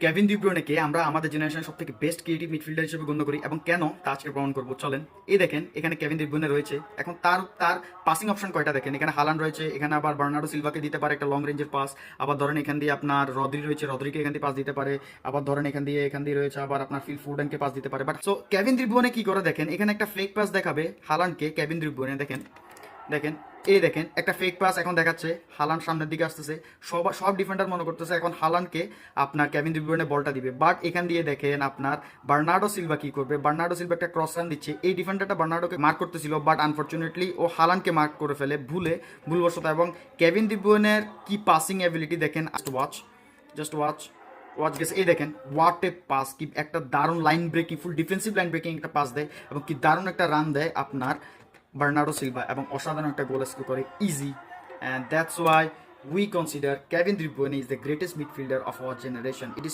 Kevin De ব্রুয়নেকে আমরা আমাদের জেনারেশনের সবথেকে বেস্ট ক্রিয়েটিভ মিডফিল্ডার হিসেবে গণ্য করি এবং কেন তা আজকে প্রমাণ করবো চলেন। এই দেখেন এখানে কেভিন ডি ব্রুয়নে রয়েছে, এখন তার তার পাসিং অপশন কয়টা দেখেন, এখানে হালান্ড রয়েছে, এখানে আবার বার্নার্ডো সিলভাকে দিতে পারে একটা লং রেঞ্জের পাস, আবার ধরেন এখান দিয়ে আপনার রদ্রি রয়েছে, রদ্রিকে এখান দিয়ে পাস দিতে পারে, আবার ধরেন এখান দিয়ে রয়েছে আবার আপনার ফিল ফুডেনকে পাস দিতে পারে। বাট সো কেভিন ডি ব্রুয়নে কি করে দেখেন, এখানে একটা ফেক পাস দেখাবে হালান্ডকে, কেভিন ডি ব্রুয়নে দেখেন দেখেন এই দেখেন একটা ফেক পাস এখন দেখাচ্ছে, হালান্ড সামনের দিকে আসতেছে, সব ডিফেন্ডার মনে করতেছে এখন হালান্ডকে আপনার কেভিন ডি ব্রুয়নে বলটা দিবে। বাট এখান দিয়ে দেখেন আপনার বার্নার্ডো সিলভা কি করবে, বার্নার্ডো সিলভা একটা ক্রস রান দিচ্ছে, এই ডিফেন্ডারটা বার্নার্ডোকে মার্ক করতেছিল বাট আনফরচুনেটলি ও হালান্ডকে মার্ক করে ফেলে ভুলবশত। এবং কেভিন ডি ব্রুয়নের কি পাসিং অ্যাবিলিটি দেখেন, জাস্ট ওয়াচ গেছে, এই দেখেন হোয়াট এ পাস, কি একটা দারুণ লাইন ব্রেকিং, ফুল ডিফেন্সিভ লাইন ব্রেকিং একটা পাস দেয় এবং কি দারুণ একটা রান দেয় আপনার বার্নার্ডো সিলভা এবং অসাধারণ একটা গোল স্কোর করে easy. And that's why we consider Kevin De Bruyne is the greatest midfielder of our generation. It is